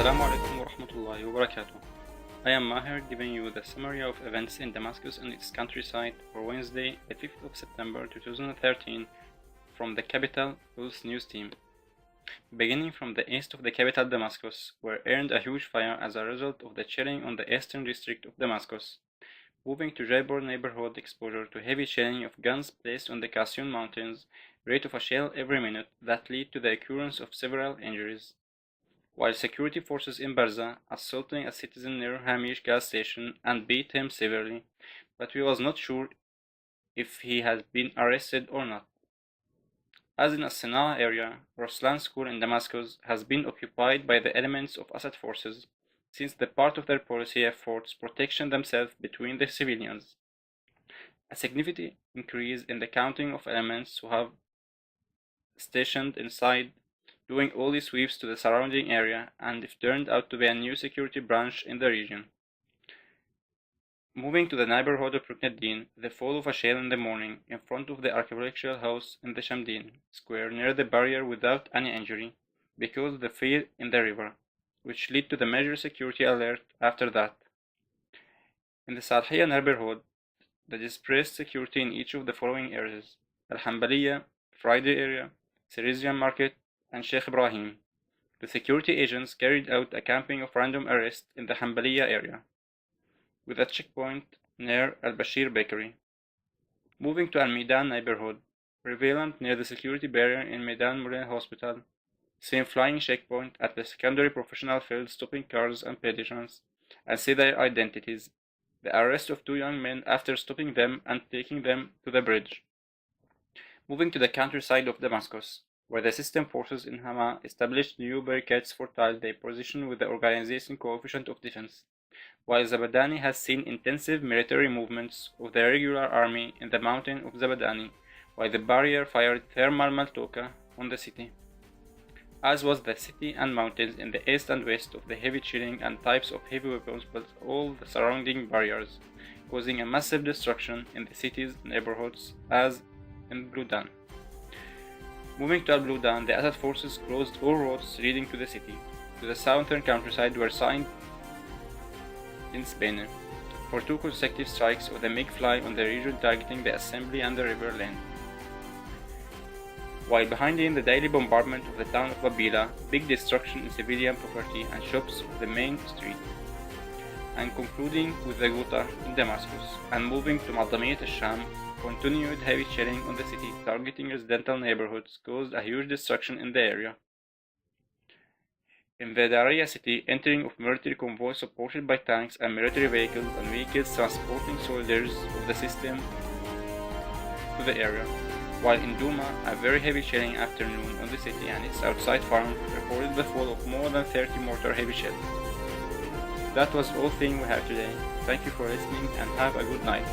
Assalamu alaikum wa rahmatullahi wa barakatuh. I am Maher giving you the summary of events in Damascus and its countryside for Wednesday, the 5th of September 2013 from the capital Pulse News team. Beginning from the east of the capital Damascus, where earned a huge fire as a result of the shelling on the eastern district of Damascus. Moving to Jaipur neighborhood, exposure to heavy shelling of guns placed on the Kasyon mountains, rate of a shell every minute that lead to the occurrence of several injuries. While security forces in برزة assaulting a citizen near Hamish gas station and beat him severely, but he was not sure if he had been arrested or not. As in the الصناعة area, Ruslan school in Damascus has been occupied by the elements of Assad forces since the part of their policy efforts protection themselves between the civilians. A significant increase in the counting of elements who have stationed inside doing all the sweeps to the surrounding area, and it turned out to be a new security branch in the region. Moving to the neighborhood of Rukneddin, the fall of a shell in the morning in front of the architectural house in the Shamdin square near the barrier without any injury, because of the fear in the river, which led to the major security alert after that. In the Salhiya neighborhood, the dispersed security in each of the following areas: Al-Hambaliya, Friday area, Syrizian Market, and Sheikh Ibrahim. The security agents carried out a camping of random arrests in the Hambaliya area, with a checkpoint near Al-Bashir Bakery. Moving to Al-Midan neighborhood, prevalent near the security barrier in Medan Model Hospital, seen flying checkpoint at the secondary professional field stopping cars and pedestrians and see their identities. The arrest of two young men after stopping them and taking them to the bridge. Moving to the countryside of Damascus, where the system forces in Hama established new barricades for their position with the organization coefficient of defense, while Zabadani has seen intensive military movements of the regular army in the mountain of Zabadani, while the barrier fired thermal maltoka on the city, as was the city and mountains in the east and west of the heavy shelling and types of heavy weapons built all the surrounding barriers, causing a massive destruction in the city's neighborhoods as in Bludan. Moving to Al-Bludan, the Assad forces closed all roads leading to the city. To the southern countryside were signed in Spain for two consecutive strikes of the MiG-Fly on the region targeting the assembly and the river lane. While behind in the daily bombardment of the town of Babila, big destruction in civilian property and shops of the main street. And concluding with the Ghouta in Damascus, and moving to Madamiyat al-Sham, continued heavy shelling on the city, targeting residential neighborhoods, caused a huge destruction in the area. In the Daraya city, entering of military convoys supported by tanks and military vehicles and vehicles transporting soldiers of the system to the area. While in Duma, a very heavy shelling afternoon on the city and its outside farm reported the fall of more than 30 mortar heavy shells. That was all thing we have today. Thank you for listening and have a good night.